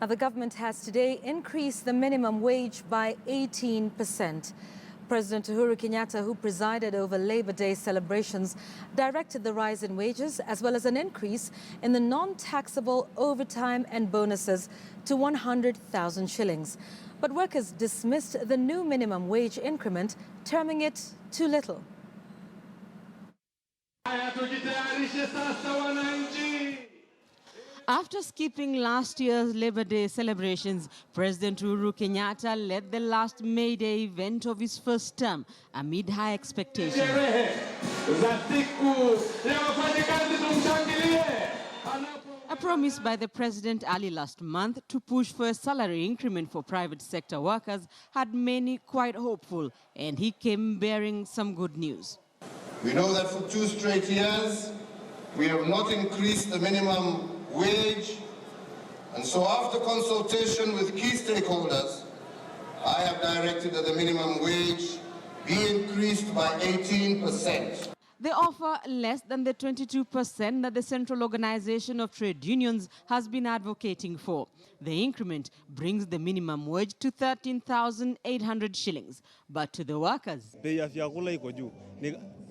Now, the government has today increased the minimum wage by 18%. President Uhuru Kenyatta, who presided over Labor Day celebrations, directed the rise in wages as well as an increase in the non-taxable overtime and bonuses to 100,000 shillings. But workers dismissed the new minimum wage increment, terming it too little. After skipping last year's Labor Day celebrations, President Uhuru Kenyatta led the last May Day event of his first term amid high expectations. A promise by the president early last month to push for a salary increment for private sector workers had many quite hopeful, and he came bearing some good news. We know that for 2 straight years, we have not increased the minimum wage, and so after consultation with key stakeholders, I have directed that the minimum wage be increased by 18%. They offer less than the 22% that the Central Organization of Trade Unions has been advocating for. The increment brings the minimum wage to 13,800 shillings. But to the workers, bei ya vyakula iko juu.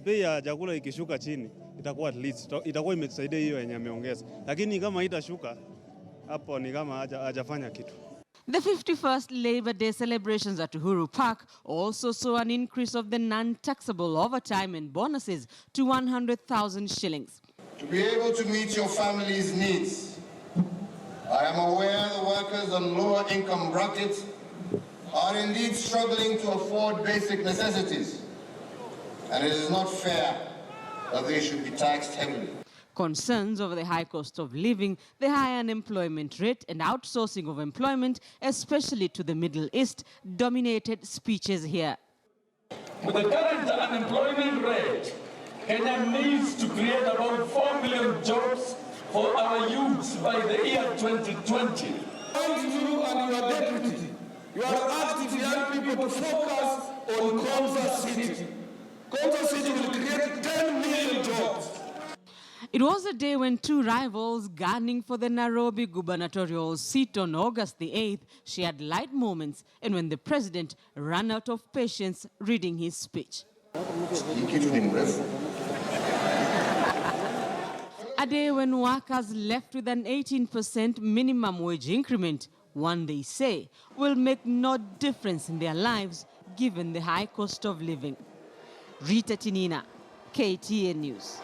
Bei ya chakula ikishuka chini itakuwa at least itakuwa imetusaidia hiyo yenye ameongeza. Lakini kama itashuka hapo ni kama hajafanya kitu. The 51st Labor Day celebrations at Uhuru Park also saw an increase of the non-taxable overtime and bonuses to 100,000 shillings. To be able to meet your family's needs, I am aware the workers on lower income brackets are indeed struggling to afford basic necessities, and it is not fair that they should be taxed heavily. Concerns over the high cost of living, the high unemployment rate and outsourcing of employment, especially to the Middle East, dominated speeches here. With the current unemployment rate, Kenya needs to create about 4 million jobs for our youths by the year 2020. You and your deputy, you are asking young people to focus on Mombasa City. Mombasa City will create 10 million jobs. It was a day when two rivals gunning for the Nairobi gubernatorial seat on August the 8th shared light moments, and when the president ran out of patience reading his speech. A day when workers left with an 18% minimum wage increment, one they say will make no difference in their lives given the high cost of living. Rita Tinina, KTN News.